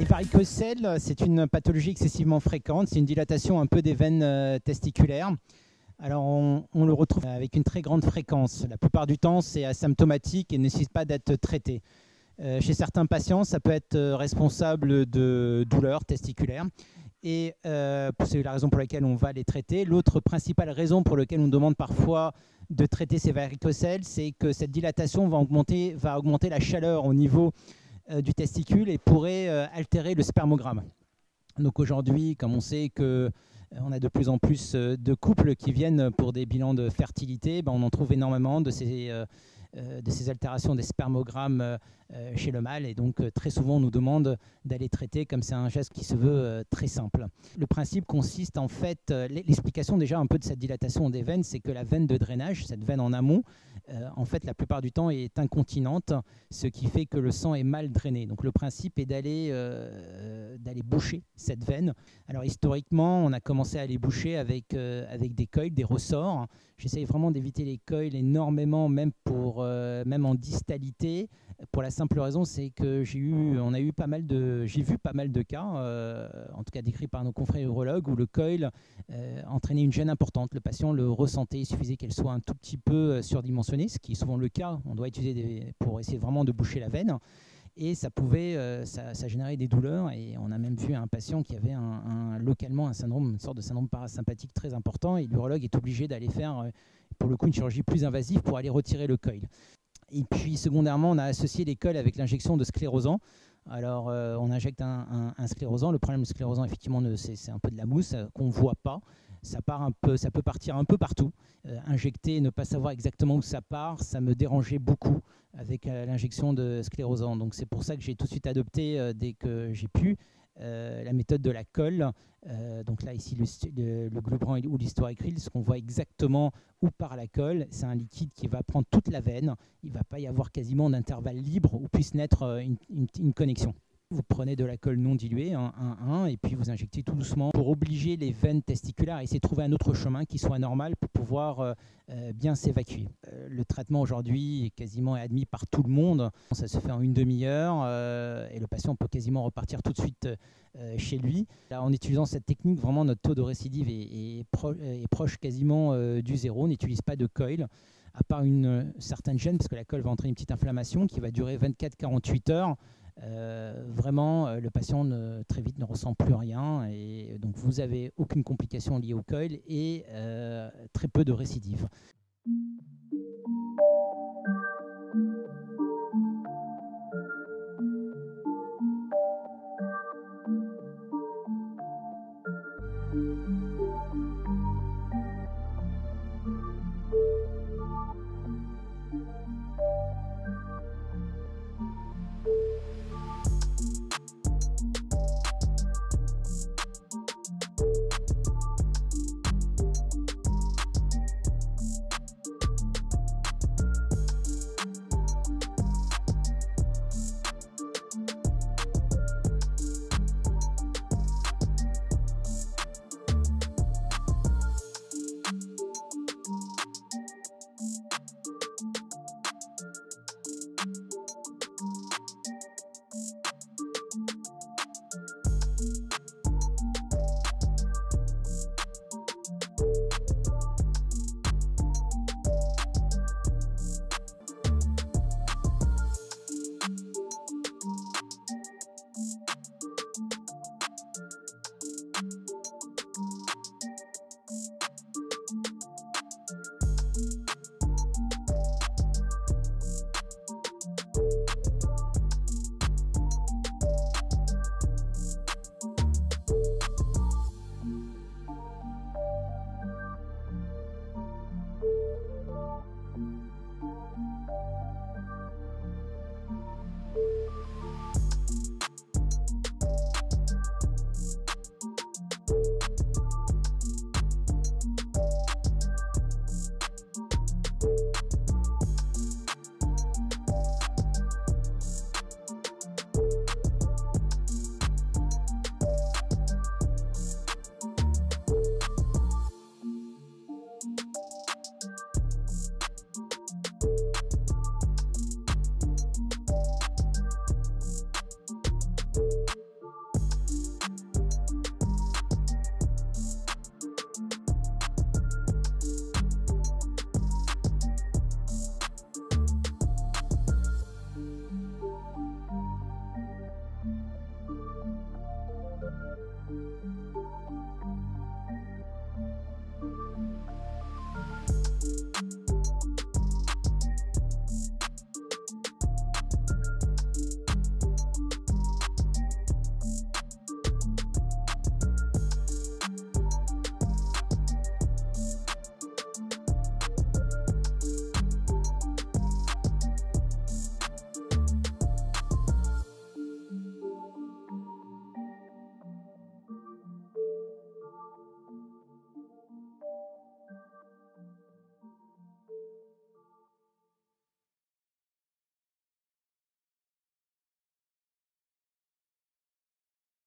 Les varicocèles, c'est une pathologie excessivement fréquente. C'est une dilatation un peu des veines testiculaires. Alors, on le retrouve avec une très grande fréquence. La plupart du temps, c'est asymptomatique et ne nécessite pas d'être traité. Chez certains patients, ça peut être responsable de douleurs testiculaires. Et c'est la raison pour laquelle on va les traiter. L'autre principale raison pour laquelle on demande parfois de traiter ces varicocèles, c'est que cette dilatation va augmenter la chaleur au niveau du testicule et pourrait altérer le spermogramme. Donc aujourd'hui, comme on sait que on a de plus en plus de couples qui viennent pour des bilans de fertilité, on en trouve énormément de ces altérations des spermogrammes chez le mâle, et donc très souvent on nous demande d'aller traiter, comme c'est un geste qui se veut très simple. Le principe consiste en fait, l'explication déjà un peu de cette dilatation des veines, c'est que la veine de drainage, cette veine en amont, en fait la plupart du temps est incontinente, ce qui fait que le sang est mal drainé. Donc le principe est d'aller boucher cette veine. Alors historiquement, on a commencé à les boucher avec des coils, des ressorts. J'essaye vraiment d'éviter les coils énormément, même en distalité, pour la simple raison, c'est que j'ai vu pas mal de cas, en tout cas décrits par nos confrères urologues, où le coil entraînait une gêne importante. Le patient le ressentait, il suffisait qu'elle soit un tout petit peu surdimensionnée, ce qui est souvent le cas. On doit utiliser pour essayer vraiment de boucher la veine. Et ça pouvait, ça générait des douleurs, et on a même vu un patient qui avait localement une sorte de syndrome parasympathique très important, et l'urologue est obligé d'aller faire, pour le coup, une chirurgie plus invasive pour aller retirer le coil. Et puis secondairement, on a associé les cols avec l'injection de sclérosant. Alors on injecte un sclérosant. Le problème du sclérosant, effectivement, c'est un peu de la mousse qu'on ne voit pas. Ça peut partir un peu partout. Injecter et ne pas savoir exactement où ça part, ça me dérangeait beaucoup avec l'injection de sclérosant. Donc c'est pour ça que j'ai tout de suite adopté, dès que j'ai pu, la méthode de la colle. Donc là, ici, le Glubran ou l'Historicryl, ce qu'on voit exactement où part la colle. C'est un liquide qui va prendre toute la veine. Il ne va pas y avoir quasiment d'intervalle libre où puisse naître une connexion. Vous prenez de la colle non diluée, et puis vous injectez tout doucement pour obliger les veines testiculaires à essayer de trouver un autre chemin qui soit normal pour pouvoir bien s'évacuer. Le traitement aujourd'hui est quasiment admis par tout le monde. Ça se fait en une demi-heure et le patient peut quasiment repartir tout de suite chez lui. Là, en utilisant cette technique, vraiment notre taux de récidive est proche quasiment du zéro. On n'utilise pas de coil, à part une certaine gêne, parce que la colle va entraîner une petite inflammation qui va durer 24-48 heures. Vraiment, le patient très vite ne ressent plus rien, et donc vous n'avez aucune complication liée au coil et très peu de récidive.